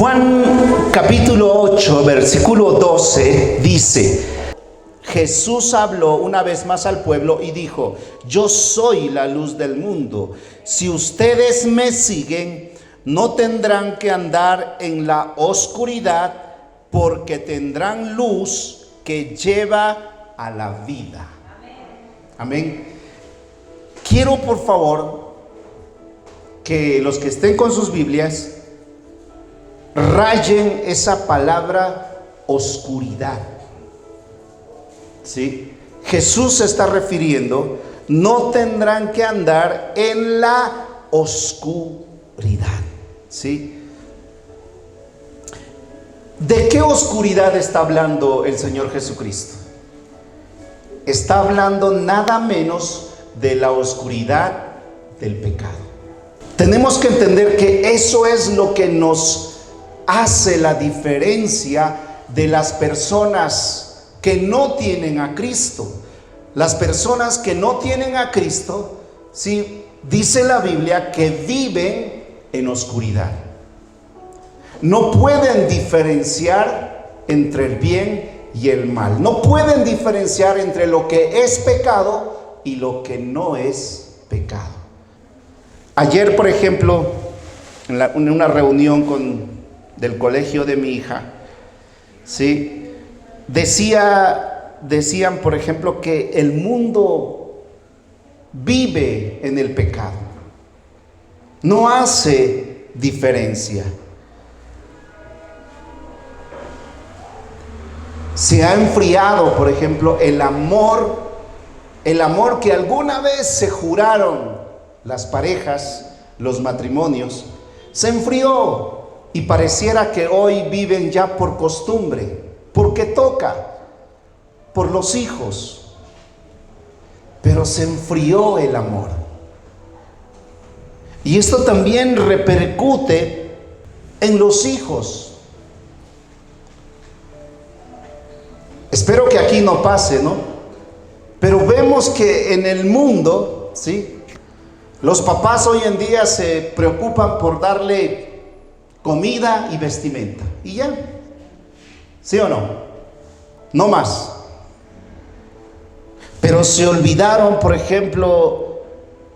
Juan capítulo 8, versículo 12 dice: Jesús habló una vez más al pueblo y dijo: yo soy la luz del mundo. Si ustedes me siguen, no tendrán que andar en la oscuridad, porque tendrán luz que lleva a la vida. Amén. Quiero, por favor, que los que estén con sus Biblias rayen esa palabra oscuridad. ¿Sí? Jesús se está refiriendo: no tendrán que andar en la oscuridad. ¿Sí? ¿De qué oscuridad está hablando el Señor Jesucristo? Está hablando nada menos de la oscuridad del pecado. Tenemos que entender que eso es lo que nos hace la diferencia de las personas que no tienen a Cristo. Las personas que no tienen a Cristo, sí, dice la Biblia que viven en oscuridad. No pueden diferenciar entre el bien y el mal. No pueden diferenciar entre lo que es pecado y lo que no es pecado. Ayer, por ejemplo, en una reunión del colegio de mi hija, ¿sí? Decían, por ejemplo, que el mundo vive en el pecado. No hace diferencia. Se ha enfriado, por ejemplo, el amor que alguna vez se juraron las parejas, los matrimonios, se enfrió. Y pareciera que hoy viven ya por costumbre, porque toca, por los hijos. Pero se enfrió el amor. Y esto también repercute en los hijos. Espero que aquí no pase, ¿no? Pero vemos que en el mundo, ¿sí?, los papás hoy en día se preocupan por darle comida y vestimenta, y ya. ¿Sí o no? No más. Pero se olvidaron, por ejemplo,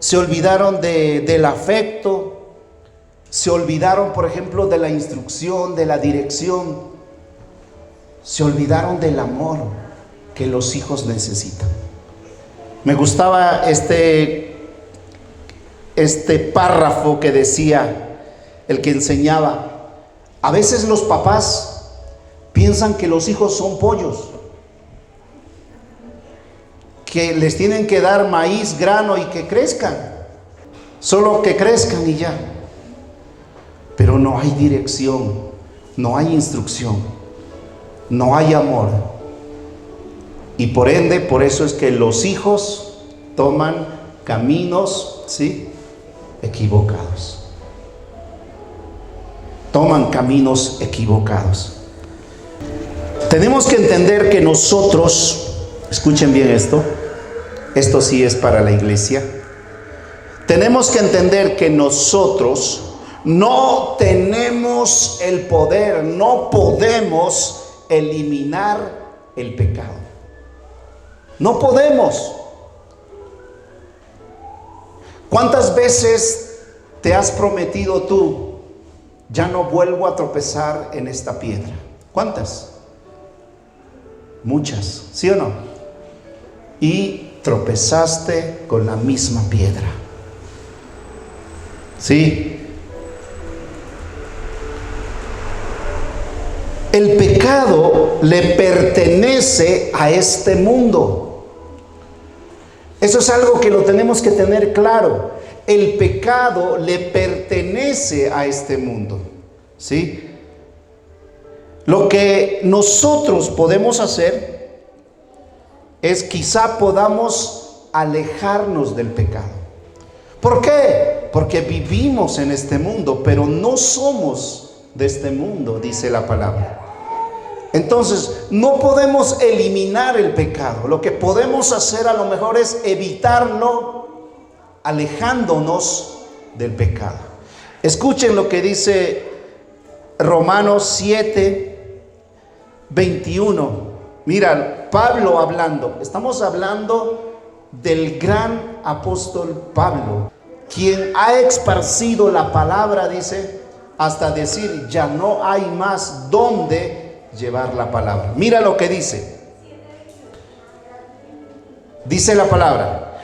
del afecto, se olvidaron, por ejemplo, de la instrucción, de la dirección, se olvidaron del amor que los hijos necesitan. Me gustaba este párrafo que decía el que enseñaba: a veces los papás piensan que los hijos son pollos, que les tienen que dar maíz, grano y que crezcan, solo que crezcan y ya. Pero no hay dirección, no hay instrucción, no hay amor. Y por ende, por eso es que los hijos toman caminos, ¿sí?, equivocados. Toman caminos equivocados. Tenemos que entender que nosotros, escuchen bien esto sí es para la iglesia. Tenemos que entender que nosotros no tenemos el poder, no podemos eliminar el pecado. No podemos. ¿Cuántas veces te has prometido tú: ya no vuelvo a tropezar en esta piedra? ¿Cuántas? Muchas, ¿sí o no? Y tropezaste con la misma piedra. ¿Sí? El pecado le pertenece a este mundo. Eso es algo que lo tenemos que tener claro. El pecado le pertenece a este mundo. ¿Sí? Lo que nosotros podemos hacer es quizá podamos alejarnos del pecado. ¿Por qué? Porque vivimos en este mundo, pero no somos de este mundo, dice la palabra. Entonces, no podemos eliminar el pecado. Lo que podemos hacer a lo mejor es evitarlo, alejándonos del pecado. Escuchen lo que dice Romanos 7, 21. Mira, Pablo hablando. Estamos hablando del gran apóstol Pablo, quien ha esparcido la palabra, dice, hasta decir, ya no hay más donde llevar la palabra. Mira lo que dice. Dice la palabra: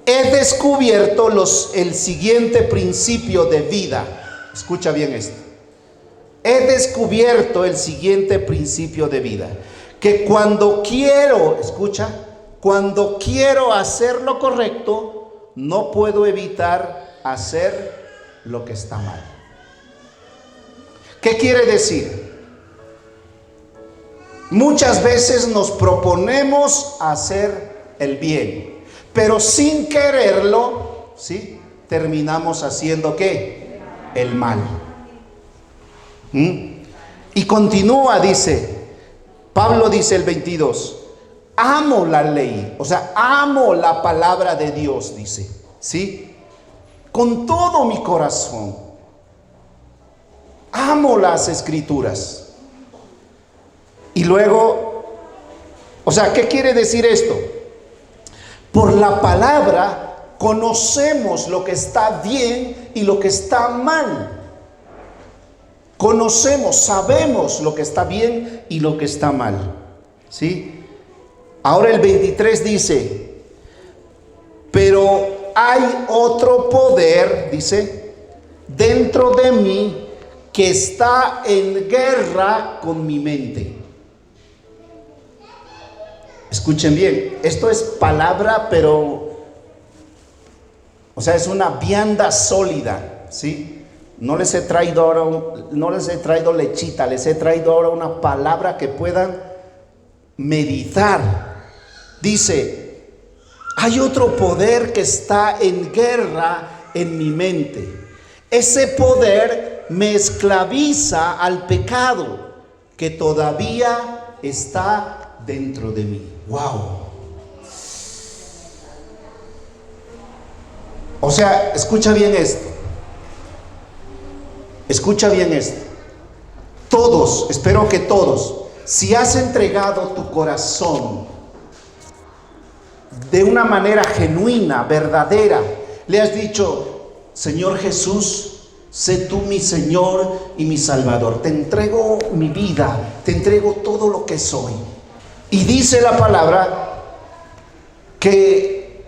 he descubierto el siguiente principio de vida. Escucha bien esto. He descubierto el siguiente principio de vida, que cuando quiero, escucha, cuando quiero hacer lo correcto, no puedo evitar hacer lo que está mal. ¿Qué quiere decir? Muchas veces nos proponemos hacer el bien, pero sin quererlo, ¿sí?, terminamos haciendo ¿qué? El mal. Y continúa, dice, Pablo dice el 22, amo la ley, o sea, amo la palabra de Dios, dice, ¿sí?, con todo mi corazón. Amo las escrituras. Y luego, o sea, ¿qué quiere decir esto? Por la palabra conocemos lo que está bien y lo que está mal. Conocemos, sabemos lo que está bien y lo que está mal. ¿Sí? Ahora el 23 dice, pero hay otro poder, dice, dentro de mí que está en guerra con mi mente. Escuchen bien, esto es palabra, pero, o sea, es una vianda sólida, ¿sí? No les he traído ahora, no les he traído lechita, les he traído ahora una palabra que puedan meditar. Dice, hay otro poder que está en guerra en mi mente. Ese poder me esclaviza al pecado que todavía está dentro de mí. Wow. O sea, escucha bien esto. Escucha bien esto. Todos, espero que todos, si has entregado tu corazón de una manera genuina, verdadera, le has dicho, Señor Jesús, sé tú mi Señor y mi Salvador. Te entrego mi vida, te entrego todo lo que soy. Y dice la palabra que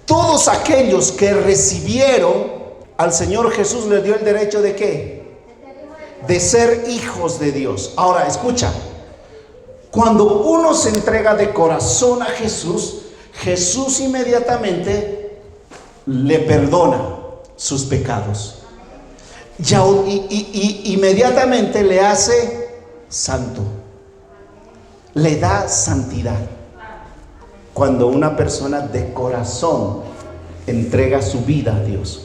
todos aquellos que recibieron al Señor Jesús les dio el derecho de ¿qué? De ser hijos de Dios. Ahora, escucha. Cuando uno se entrega de corazón a Jesús, Jesús inmediatamente le perdona sus pecados. Ya, inmediatamente le hace santo. Le da santidad. Cuando una persona de corazón entrega su vida a Dios.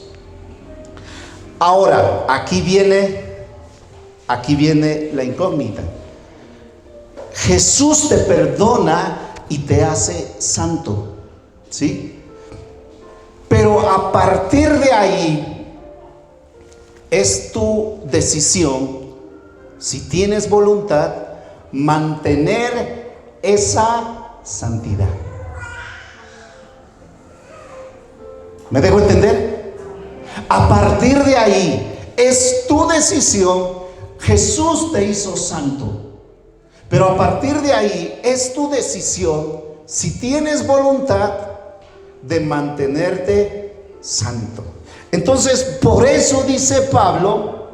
Ahora, aquí viene la incógnita. Jesús te perdona y te hace santo, ¿sí? Pero a partir de ahí es tu decisión, si tienes voluntad, mantener esa santidad. ¿Me dejo entender? A partir de ahí es tu decisión. Jesús te hizo santo, pero a partir de ahí es tu decisión, si tienes voluntad, de mantenerte santo. Entonces, por eso dice Pablo,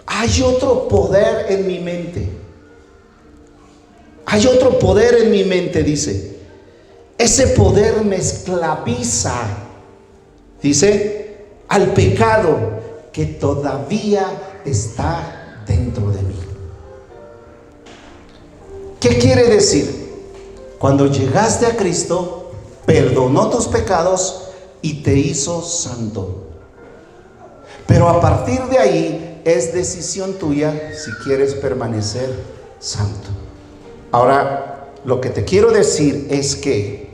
hay otro poder en mi mente. Hay otro poder en mi mente, dice. Ese poder me esclaviza, dice, al pecado que todavía está dentro de mí. ¿Qué quiere decir? Cuando llegaste a Cristo, perdonó tus pecados y te hizo santo. Pero a partir de ahí es decisión tuya si quieres permanecer santo. Ahora, lo que te quiero decir es que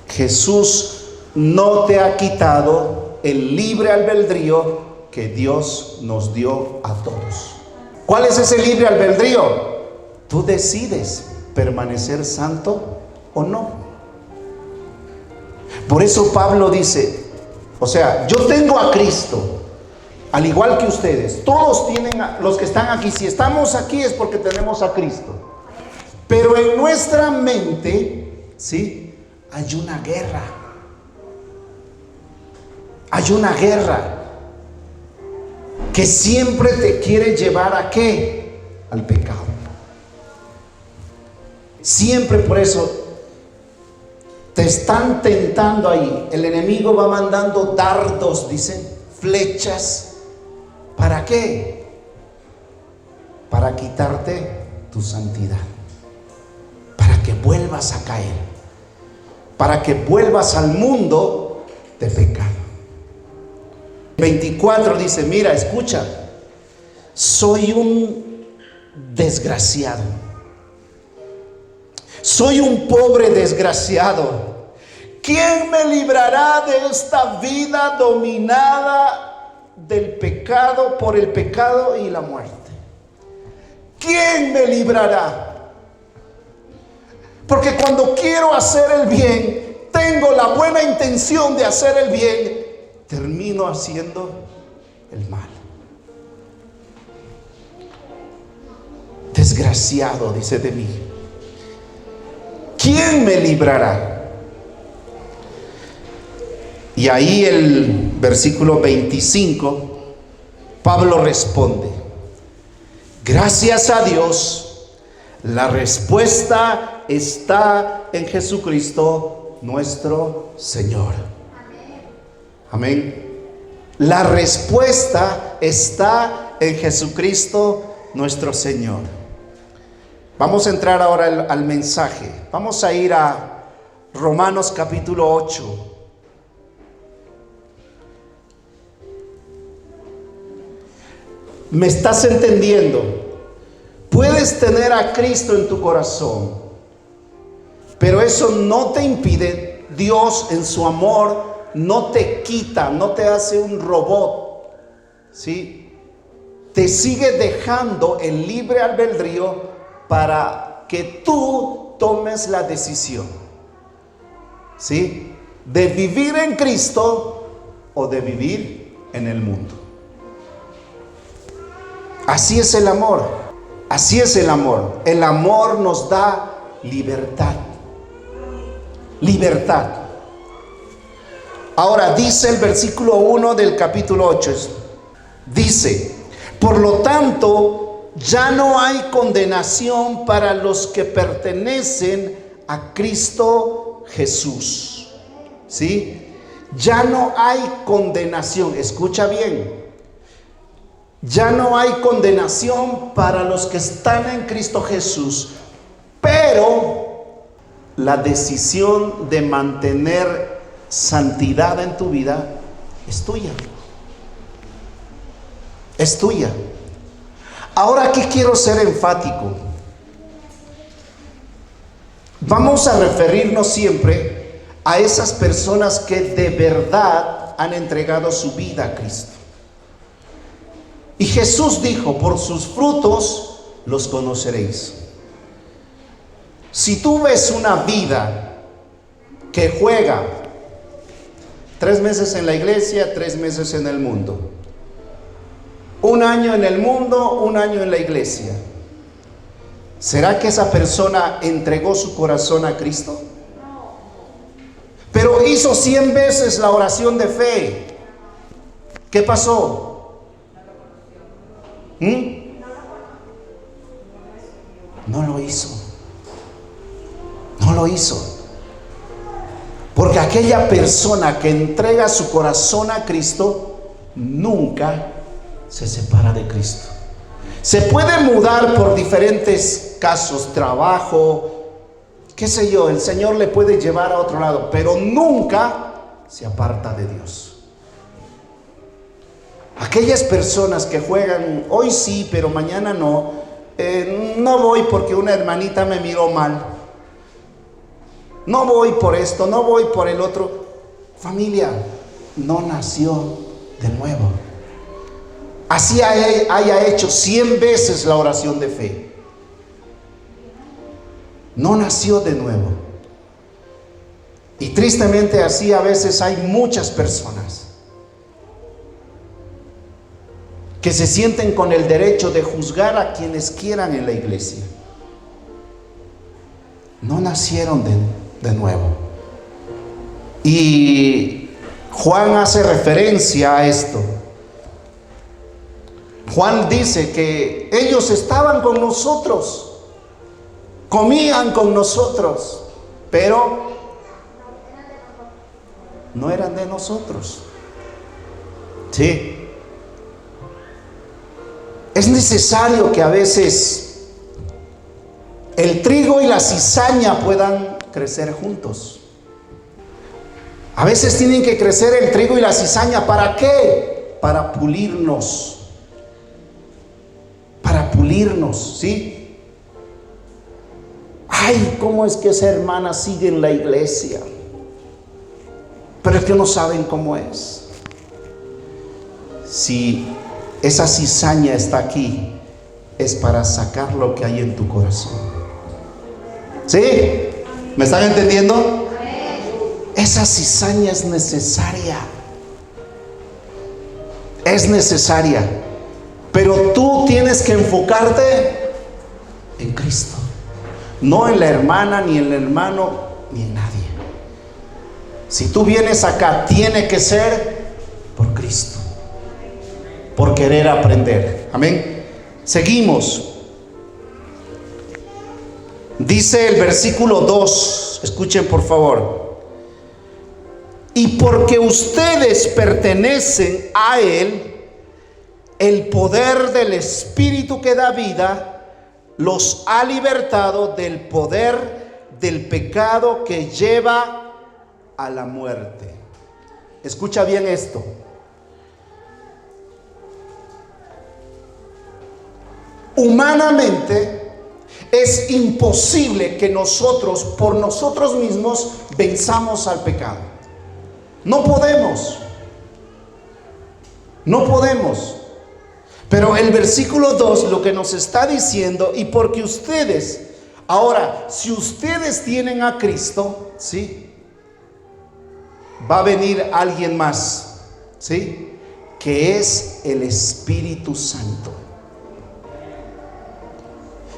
Jesús no te ha quitado el libre albedrío que Dios nos dio a todos. ¿Cuál es ese libre albedrío? Tú decides permanecer santo o no. Por eso Pablo dice, o sea, yo tengo a Cristo, al igual que ustedes. Todos tienen, los que están aquí, si estamos aquí es porque tenemos a Cristo. Pero en nuestra mente, ¿sí?, hay una guerra. Hay una guerra que siempre te quiere llevar ¿a qué? Al pecado. Siempre, por eso te están tentando ahí. El enemigo va mandando dardos, dicen, flechas. ¿Para qué? Para quitarte tu santidad, para que vuelvas a caer, para que vuelvas al mundo de pecado. 24 dice, mira, escucha, soy un desgraciado, soy un pobre desgraciado. ¿Quién me librará de esta vida dominada del pecado, por el pecado y la muerte? ¿Quién me librará? Porque cuando quiero hacer el bien, tengo la buena intención de hacer el bien, termino haciendo el mal. Desgraciado, dice de mí. ¿Quién me librará? Y ahí el versículo 25, Pablo responde, gracias a Dios, la respuesta está en Jesucristo nuestro Señor. Amén. La respuesta está en Jesucristo nuestro Señor. Vamos a entrar ahora al mensaje. Vamos a ir a Romanos capítulo 8. ¿Me estás entendiendo? Puedes tener a Cristo en tu corazón, pero eso no te impide. Dios en su amor no te quita, no te hace un robot, ¿sí? Te sigue dejando el libre albedrío para que tú tomes la decisión, ¿sí?, de vivir en Cristo o de vivir en el mundo. Así es el amor, así es el amor. El amor nos da libertad, libertad. Ahora dice el versículo 1 del capítulo 8, dice, por lo tanto, ya no hay condenación para los que pertenecen a Cristo Jesús. ¿Sí? Ya no hay condenación, escucha bien. Ya no hay condenación para los que están en Cristo Jesús, pero la decisión de mantener santidad en tu vida es tuya. Es tuya. Ahora aquí quiero ser enfático. Vamos a referirnos siempre a esas personas que de verdad han entregado su vida a Cristo. Y Jesús dijo, por sus frutos los conoceréis. Si tú ves una vida que juega 3 meses en la iglesia, 3 meses en el mundo, 1 año en el mundo, 1 año en la iglesia, ¿será que esa persona entregó su corazón a Cristo? Pero hizo 100 veces la oración de fe. ¿Qué pasó? No lo hizo. No lo hizo. Porque aquella persona que entrega su corazón a Cristo nunca se separa de Cristo. Se puede mudar por diferentes casos, trabajo, qué sé yo, el Señor le puede llevar a otro lado, pero nunca se aparta de Dios. Aquellas personas que juegan, hoy sí, pero mañana no, no voy porque una hermanita me miró mal, no voy por esto, no voy por el otro. Familia, no nació de nuevo. Así haya hecho 100 veces la oración de fe, no nació de nuevo. Y tristemente así a veces hay muchas personas que se sienten con el derecho de juzgar a quienes quieran en la iglesia. No nacieron de nuevo. Y Juan hace referencia a esto. Juan dice que ellos estaban con nosotros, comían con nosotros, pero no eran de nosotros. Sí. Es necesario que a veces el trigo y la cizaña puedan crecer juntos. A veces tienen que crecer el trigo y la cizaña. ¿Para qué? Para pulirnos. Para pulirnos, ¿sí? Ay, ¿cómo es que esa hermana sigue en la iglesia? Pero es que no saben cómo es. Si esa cizaña está aquí, es para sacar lo que hay en tu corazón. ¿Sí? ¿Me están entendiendo? Esa cizaña es necesaria. Es necesaria. Pero tú tienes que enfocarte en Cristo. No en la hermana, ni en el hermano, ni en nadie. Si tú vienes acá, tiene que ser por Cristo, por querer aprender. Amén. Seguimos. Dice el versículo 2, escuchen por favor. Y porque ustedes pertenecen a Él, el poder del Espíritu que da vida los ha libertado del poder del pecado que lleva a la muerte. Escucha bien esto. Humanamente es imposible que nosotros, por nosotros mismos, venzamos al pecado. No podemos. No podemos. Pero el versículo 2 lo que nos está diciendo, y porque ustedes, ahora, si ustedes tienen a Cristo, ¿sí? Va a venir alguien más, ¿sí? Que es el Espíritu Santo.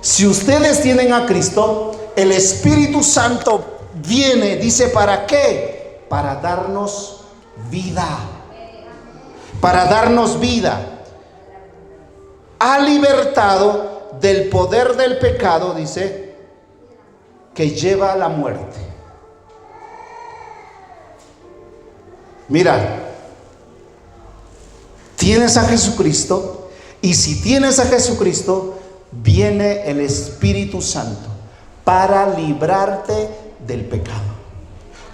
Si ustedes tienen a Cristo, el Espíritu Santo viene, dice, ¿para qué? Para darnos vida. Para darnos vida. Ha libertado del poder del pecado, dice, que lleva a la muerte. Mira, tienes a Jesucristo, y si tienes a Jesucristo, viene el Espíritu Santo para librarte del pecado.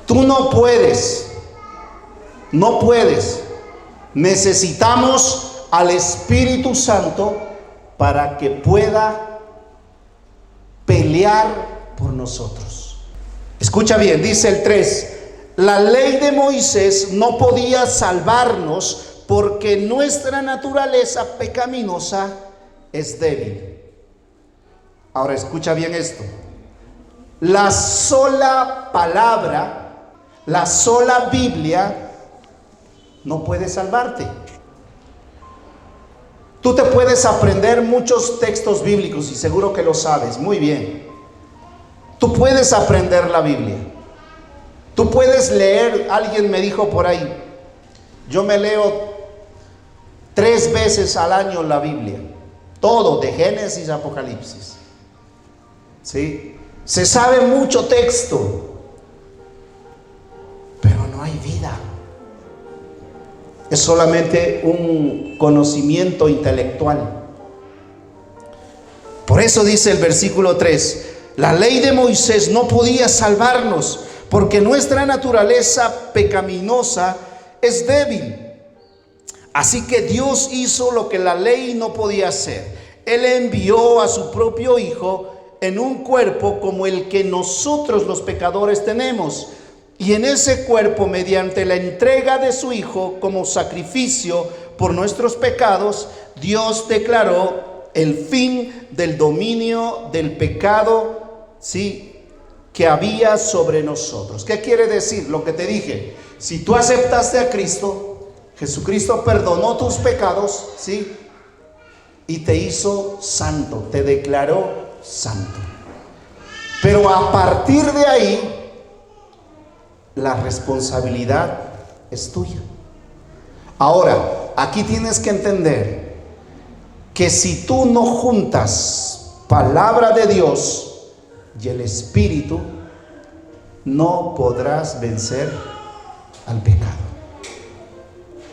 Tú no puedes. Necesitamos al Espíritu Santo para que pueda pelear por nosotros. Escucha bien, dice el 3. La ley de Moisés no podía salvarnos porque nuestra naturaleza pecaminosa es débil. Ahora escucha bien esto. La sola palabra, la sola Biblia no puede salvarte. Tú te puedes aprender muchos textos bíblicos y seguro que lo sabes muy bien. Tú puedes aprender la Biblia. Tú puedes leer, alguien me dijo por ahí, yo me leo 3 veces al año la Biblia. Todo, de Génesis a Apocalipsis. ¿Sí? Se sabe mucho texto, pero no hay vida. Es solamente un conocimiento intelectual. Por eso dice el versículo 3, la ley de Moisés no podía salvarnos porque nuestra naturaleza pecaminosa es débil. Así que Dios hizo lo que la ley no podía hacer. Él envió a su propio Hijo en un cuerpo como el que nosotros los pecadores tenemos, Y en ese cuerpo, mediante la entrega de su Hijo como sacrificio por nuestros pecados, Dios declaró el fin del dominio del pecado, ¿sí?, que había sobre nosotros. ¿Qué quiere decir? Lo que te dije. Si tú aceptaste a Cristo, Jesucristo perdonó tus pecados, ¿sí?, y te hizo santo, te declaró santo. Pero a partir de ahí, la responsabilidad es tuya. Ahora, aquí tienes que entender que si tú no juntas palabra de Dios y el Espíritu, no podrás vencer al pecado.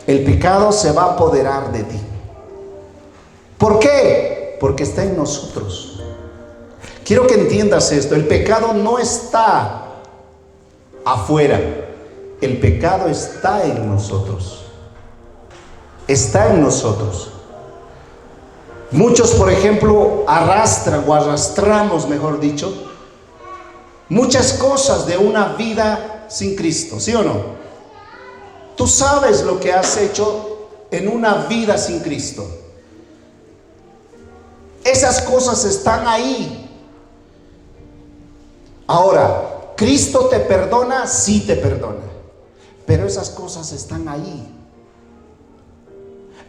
El pecado se va a apoderar de ti. ¿Por qué? Porque está en nosotros. Quiero que entiendas esto. El pecado no está afuera. El pecado está en nosotros. Está en nosotros. Muchos, por ejemplo, arrastramos, mejor dicho, muchas cosas de una vida sin Cristo, ¿sí o no? Tú sabes lo que has hecho en una vida sin Cristo. Esas cosas están ahí. Ahora, ¿Cristo te perdona? Sí te perdona. Pero esas cosas están ahí.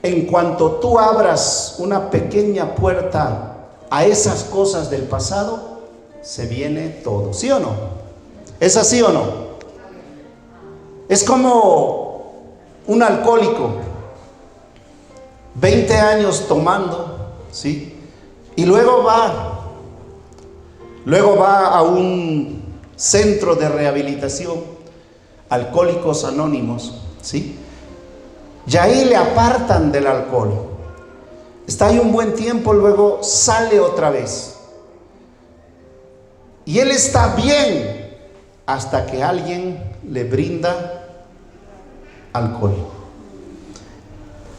En cuanto tú abras una pequeña puerta a esas cosas del pasado, se viene todo. ¿Sí o no? ¿Es así o no? Es como un alcohólico, 20 años tomando, ¿sí? Y luego va a un centro de rehabilitación, Alcohólicos Anónimos, ¿sí? Y ahí le apartan del alcohol. Está ahí un buen tiempo, luego sale otra vez. Y él está bien hasta que alguien le brinda alcohol.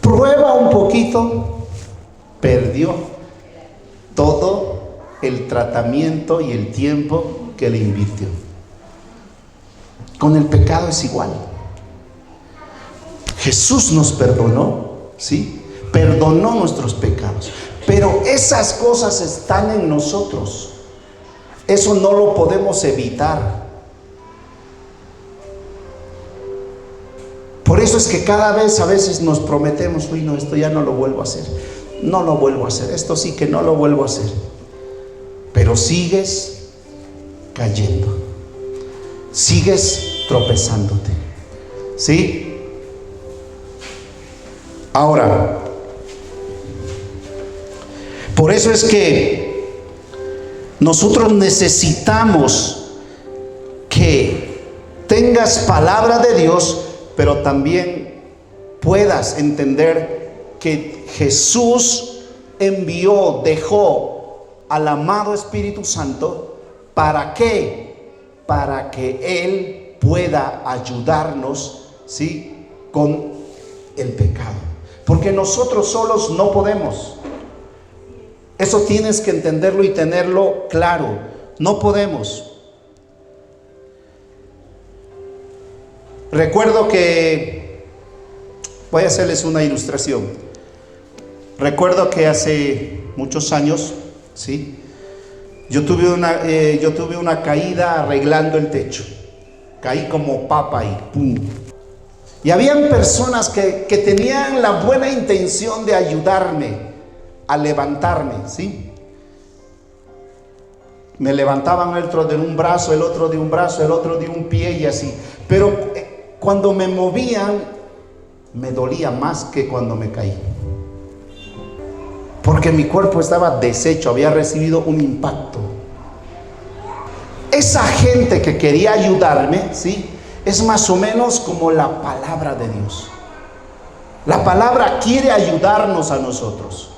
Prueba un poquito, perdió todo el tratamiento y el tiempo que le invirtió. Con el pecado es igual. Jesús nos perdonó, ¿sí? Perdonó nuestros pecados. Pero esas cosas están en nosotros. Eso no lo podemos evitar. Por eso es que cada vez, a veces nos prometemos, uy, no, esto ya no lo vuelvo a hacer. No lo vuelvo a hacer. Esto sí que no lo vuelvo a hacer. Pero sigues cayendo. Sigues tropezándote. ¿Sí? Ahora, por eso es que nosotros necesitamos que tengas palabra de Dios, pero también puedas entender que Jesús dejó al amado Espíritu Santo. ¿Para qué? Para que Él pueda ayudarnos, ¿sí?, con el pecado. Porque nosotros solos no podemos. Eso tienes que entenderlo y tenerlo claro. No podemos. Recuerdo que, voy a hacerles una ilustración. Recuerdo que hace muchos años, ¿sí?, yo tuve una caída arreglando el techo. Caí como papa y ¡pum! Y habían personas que tenían la buena intención de ayudarme a levantarme, ¿sí? Me levantaban el otro de un brazo, el otro de un brazo, el otro de un pie y así. Pero cuando me movían, me dolía más que cuando me caí. Porque mi cuerpo estaba deshecho, había recibido un impacto. Esa gente que quería ayudarme, ¿sí?, es más o menos como la palabra de Dios. La palabra quiere ayudarnos a nosotros,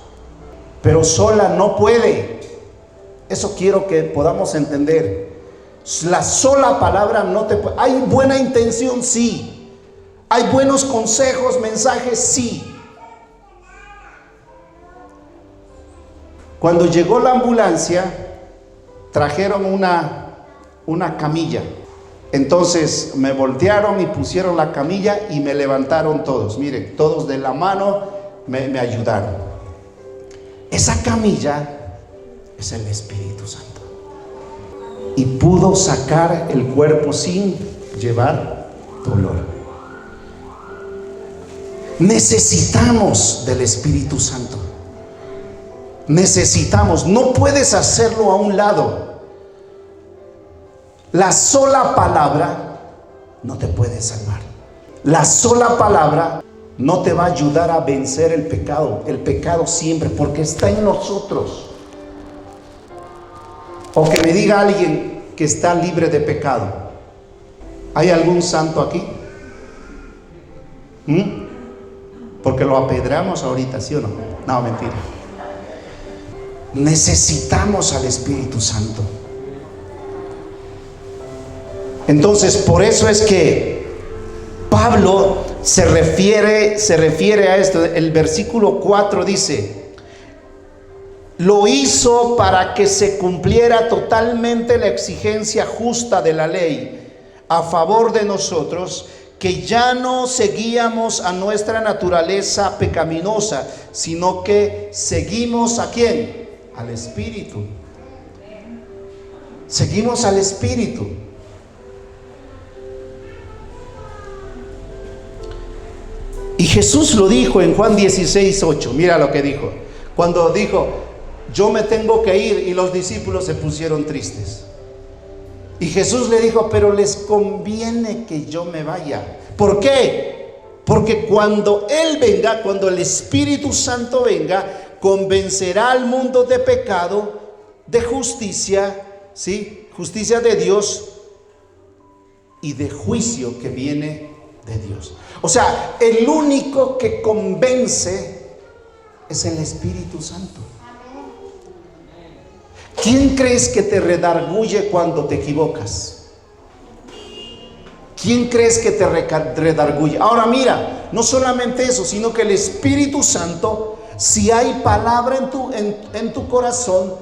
pero sola no puede. Eso quiero que podamos entender. La sola palabra no te puede. Hay buena intención, sí. Hay buenos consejos, mensajes, sí. Cuando llegó la ambulancia, trajeron una camilla. Entonces me voltearon y pusieron la camilla y me levantaron todos. Miren, todos de la mano me ayudaron. Esa camilla es el Espíritu Santo. Y pudo sacar el cuerpo sin llevar dolor. Necesitamos del Espíritu Santo. Necesitamos, no puedes hacerlo a un lado. La sola palabra no te puede salvar. La sola palabra no te va a ayudar a vencer el pecado. El pecado siempre, porque está en nosotros. O que me diga alguien que está libre de pecado. ¿Hay algún santo aquí? Porque lo apedreamos ahorita, ¿sí o no? No, mentira. Necesitamos al Espíritu Santo. Entonces, por eso es que Pablo se refiere a esto. El versículo 4 dice: lo hizo para que se cumpliera totalmente la exigencia justa de la ley a favor de nosotros, que ya no seguíamos a nuestra naturaleza pecaminosa, sino que seguimos ¿a quién? Al Espíritu. Seguimos al Espíritu. Y Jesús lo dijo en Juan 16:8. Mira lo que dijo. Cuando dijo: yo me tengo que ir, y los discípulos se pusieron tristes. Y Jesús le dijo: pero les conviene que yo me vaya. ¿Por qué? Porque cuando Él venga, cuando el Espíritu Santo venga, convencerá al mundo de pecado, de justicia, ¿sí? Justicia de Dios, y de juicio que viene de Dios. O sea, el único que convence es el Espíritu Santo. ¿Quién crees que te redarguye cuando te equivocas? ¿Quién crees que te redarguye? Ahora mira, no solamente eso, sino que el Espíritu Santo, si hay palabra en tu corazón,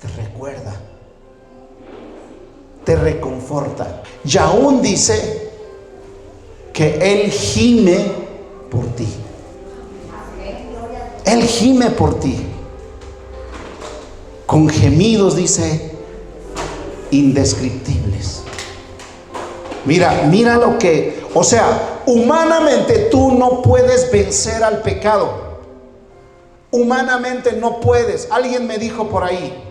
te recuerda, te reconforta. Y aún dice que Él gime por ti. Él gime por ti. Con gemidos, dice, indescriptibles. Mira lo que, o sea, humanamente tú no puedes vencer al pecado. Humanamente no puedes. Alguien me dijo por ahí,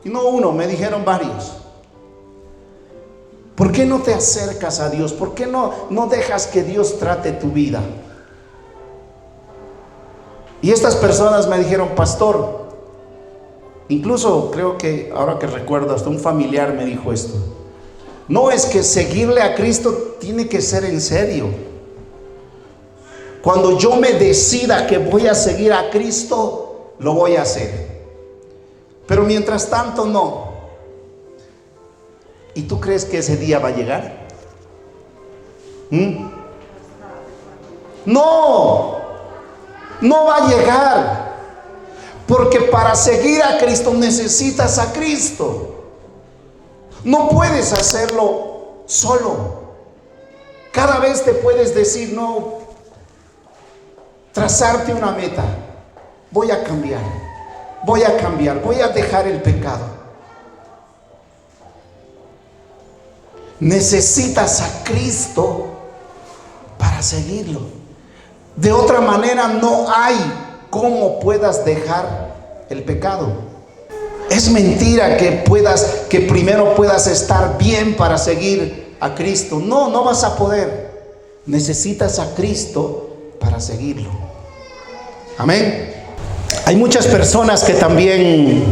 y no uno, me dijeron varios: ¿por qué no te acercas a Dios? ¿Por qué no dejas que Dios trate tu vida? Y estas personas me dijeron: pastor, incluso creo que ahora que recuerdo, hasta un familiar me dijo esto: no, es que seguirle a Cristo tiene que ser en serio. Cuando yo me decida que voy a seguir a Cristo, lo voy a hacer. Pero mientras tanto no. ¿Y tú crees que ese día va a llegar? No va a llegar. Porque para seguir a Cristo necesitas a Cristo. No puedes hacerlo solo. Cada vez te puedes decir: no, trazarte una meta. Voy a cambiar, voy a dejar el pecado. Necesitas a Cristo para seguirlo. De otra manera no hay cómo puedas dejar el pecado. Es mentira que primero puedas estar bien para seguir a Cristo. No vas a poder. Necesitas a Cristo para seguirlo. Amén. Hay muchas personas que también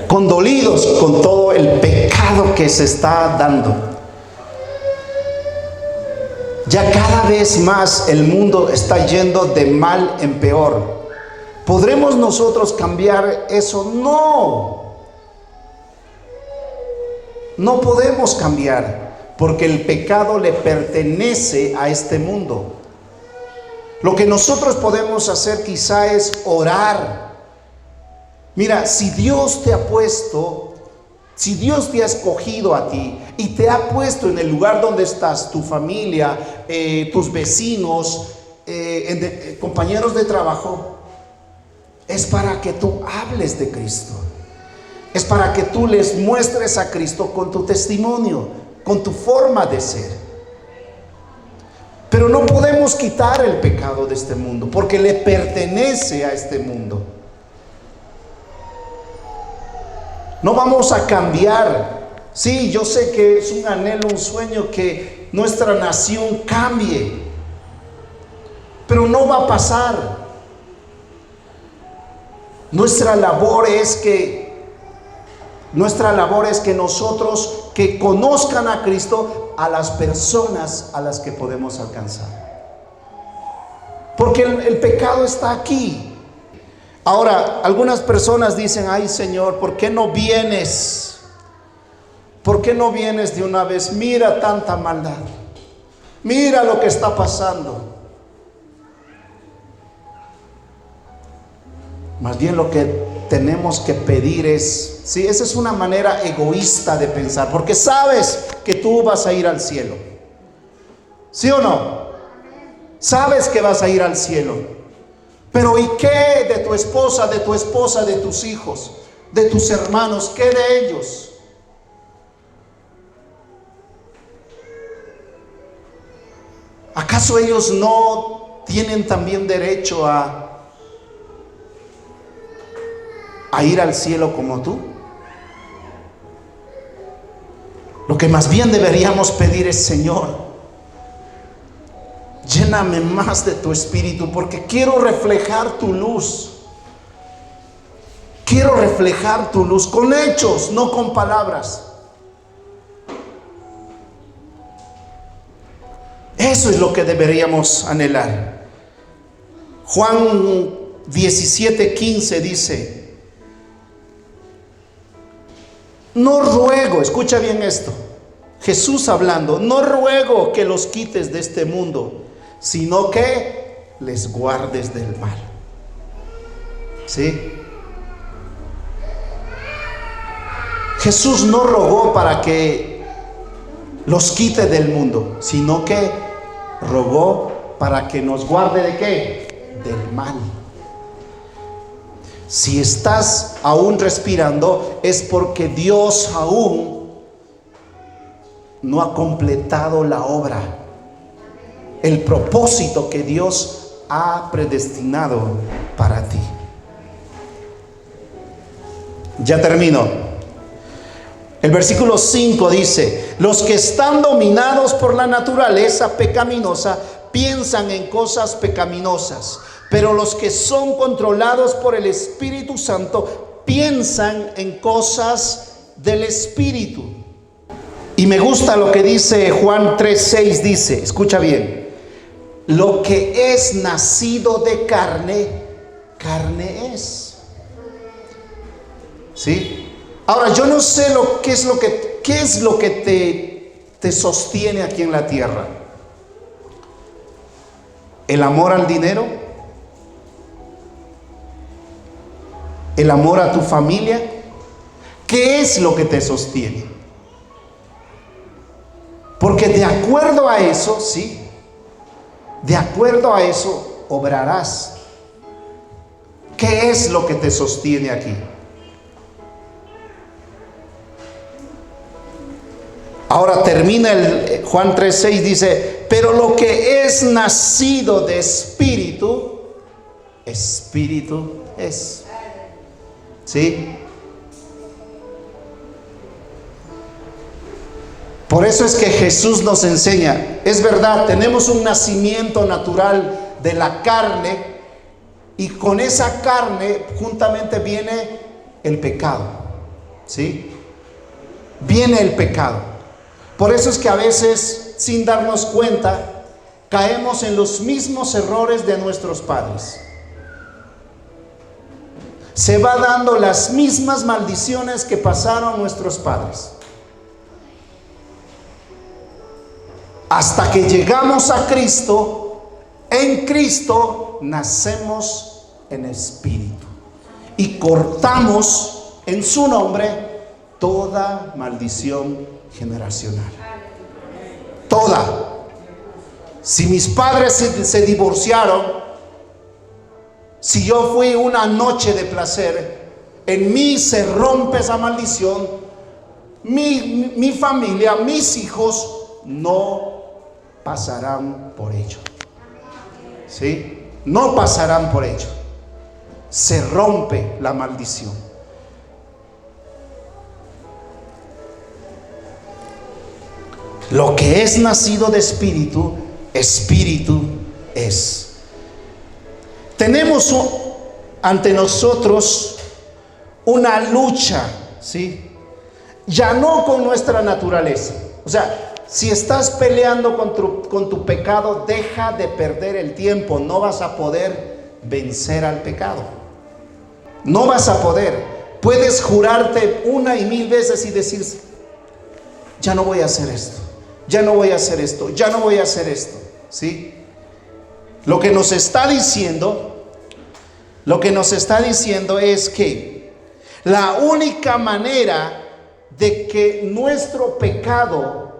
condolidos con todo el pecado que se está dando. Ya cada vez más el mundo está yendo de mal en peor. ¿Podremos nosotros cambiar eso? No podemos cambiar, porque el pecado le pertenece a este mundo. Lo que nosotros podemos hacer quizá es orar. Mira, si Dios te ha puesto Si Dios te ha escogido a ti y te ha puesto en el lugar donde estás, tu familia, tus vecinos, compañeros de trabajo, es para que tú hables de Cristo. Es para que tú les muestres a Cristo con tu testimonio, con tu forma de ser. Pero no podemos quitar el pecado de este mundo, porque le pertenece a este mundo. No vamos a cambiar. Sí, yo sé que es un anhelo, un sueño que nuestra nación cambie, pero no va a pasar. Nuestra labor es que nosotros que conozcan a Cristo a las personas a las que podemos alcanzar. Porque el pecado está aquí. Ahora, algunas personas dicen: ay, Señor, ¿por qué no vienes? ¿Por qué no vienes de una vez? Mira tanta maldad. Mira lo que está pasando. Más bien lo que tenemos que pedir es, sí, esa es una manera egoísta de pensar, porque sabes que tú vas a ir al cielo. ¿Sí o no? Sabes que vas a ir al cielo. Pero ¿y qué de tu esposa, de tus hijos, de tus hermanos? ¿Qué de ellos? ¿Acaso ellos no tienen también derecho a ir al cielo como tú? Lo que más bien deberíamos pedir es: Señor, lléname más de tu espíritu, porque quiero reflejar tu luz. Quiero reflejar tu luz con hechos, no con palabras. Eso es lo que deberíamos anhelar. Juan 17:15 dice: no ruego, escucha bien esto, Jesús hablando, no ruego que los quites de este mundo, sino que les guardes del mal. ¿Sí? Jesús no rogó para que los quite del mundo, sino que rogó para que nos guarde ¿de qué? Del mal. Si estás aún respirando, es porque Dios aún no ha completado la obra, el propósito que Dios ha predestinado para ti. Ya termino. El versículo 5 dice: los que están dominados por la naturaleza pecaminosa piensan en cosas pecaminosas, pero los que son controlados por el Espíritu Santo piensan en cosas del Espíritu. Y me gusta lo que dice Juan 3:6, dice, escucha bien: lo que es nacido de carne, carne es. ¿Sí? Ahora, yo no sé qué es lo que te sostiene aquí en la tierra. ¿El amor al dinero? ¿El amor a tu familia? ¿Qué es lo que te sostiene? Porque de acuerdo a eso, sí, de acuerdo a eso obrarás. ¿Qué es lo que te sostiene aquí? Ahora termina el Juan 3:6, dice: pero lo que es nacido de espíritu, espíritu es. ¿Sí? Por eso es que Jesús nos enseña, es verdad, tenemos un nacimiento natural de la carne, y con esa carne juntamente viene el pecado. ¿Sí? Viene el pecado. Por eso es que a veces, sin darnos cuenta, caemos en los mismos errores de nuestros padres. Se va dando las mismas maldiciones que pasaron nuestros padres. Hasta que llegamos a Cristo, en Cristo nacemos en espíritu y cortamos en su nombre toda maldición generacional. Toda. Si mis padres se divorciaron, si yo fui una noche de placer, en mí se rompe esa maldición. Mi familia, mis hijos no pasarán por ello. ¿Sí? No pasarán por ello. Se rompe la maldición. Lo que es nacido de espíritu, espíritu es. Tenemos ante nosotros una lucha, ¿sí? Ya no con nuestra naturaleza. O sea, si estás peleando con tu pecado, deja de perder el tiempo. No vas a poder vencer al pecado. No vas a poder. Puedes jurarte una y mil veces y decir: ya no voy a hacer esto, ya no voy a hacer esto, ya no voy a hacer esto. ¿Sí? Lo que nos está diciendo es que la única manera de que nuestro pecado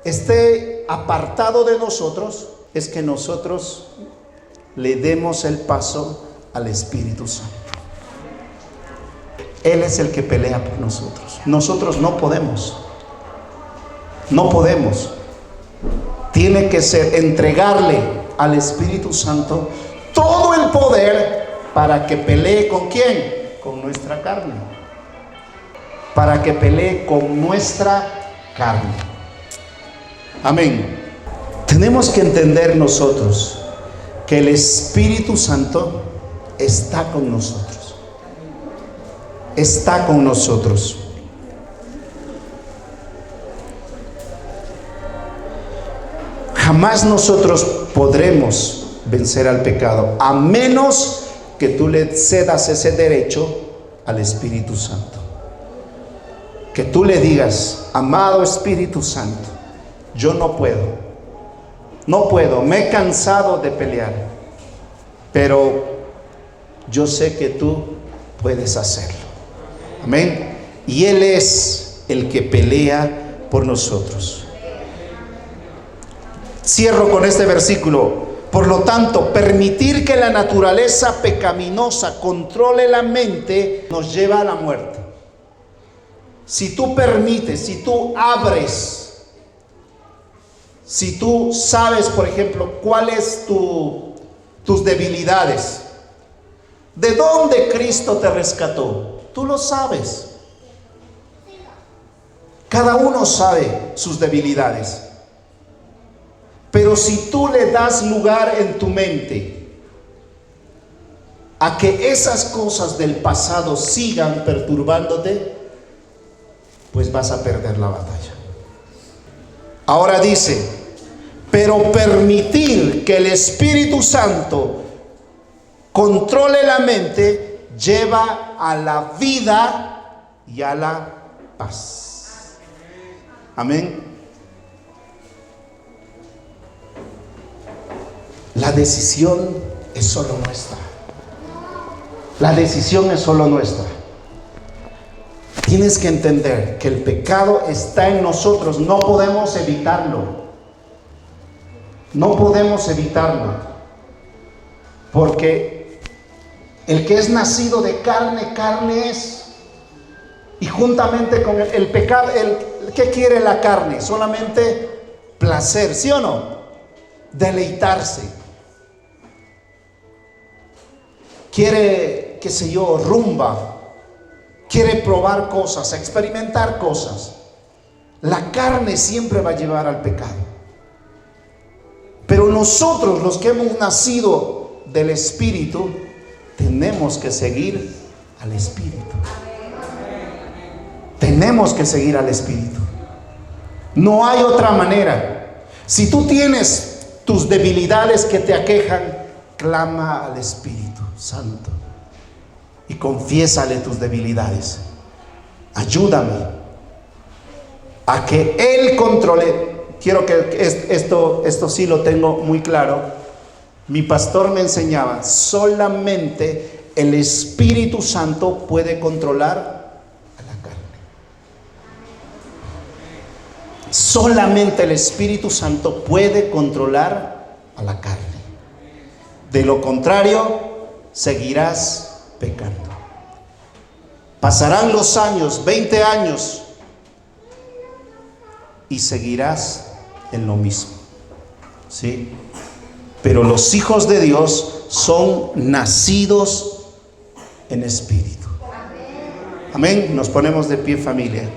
esté apartado de nosotros es que nosotros le demos el paso al Espíritu Santo. Él es el que pelea por nosotros. Nosotros no podemos. No podemos. Tiene que ser entregarle al Espíritu Santo todo el poder para que pelee ¿con quién? Con nuestra carne. Para que pelee con nuestra carne. Amén. Tenemos que entender nosotros que el Espíritu Santo está con nosotros. Está con nosotros. Jamás nosotros podremos vencer al pecado a menos que tú le cedas ese derecho al Espíritu Santo. Que tú le digas: amado Espíritu Santo, yo no puedo, me he cansado de pelear, pero yo sé que tú puedes hacerlo. Amén. Y Él es el que pelea por nosotros. Cierro con este versículo. Por lo tanto, permitir que la naturaleza pecaminosa controle la mente nos lleva a la muerte. Si tú permites, si tú abres, si tú sabes, por ejemplo, cuáles tus debilidades, de dónde Cristo te rescató, tú lo sabes. Cada uno sabe sus debilidades. Pero si tú le das lugar en tu mente a que esas cosas del pasado sigan perturbándote, pues vas a perder la batalla. Ahora dice: pero permitir que el Espíritu Santo controle la mente lleva a la vida y a la paz. Amén. La decisión es solo nuestra. La decisión es solo nuestra. Tienes que entender que el pecado está en nosotros. No podemos evitarlo. No podemos evitarlo. Porque el que es nacido de carne, carne es. Y juntamente con el pecado, ¿qué quiere la carne? Solamente placer, ¿sí o no? Deleitarse. Quiere, qué sé yo, rumba. Quiere probar cosas, experimentar cosas. La carne siempre va a llevar al pecado. Pero nosotros, los que hemos nacido del Espíritu, tenemos que seguir al Espíritu. Tenemos que seguir al Espíritu. No hay otra manera. Si tú tienes tus debilidades que te aquejan, clama al Espíritu Santo y confiésale tus debilidades. Ayúdame a que Él controle. Quiero que esto sí lo tengo muy claro. Mi pastor me enseñaba: solamente el Espíritu Santo puede controlar a la carne. Solamente el Espíritu Santo puede controlar a la carne. De lo contrario, seguirás pecando. Pasarán los años, 20 años, y seguirás en lo mismo. ¿Sí? Pero los hijos de Dios son nacidos en espíritu. Amén. Nos ponemos de pie, familia.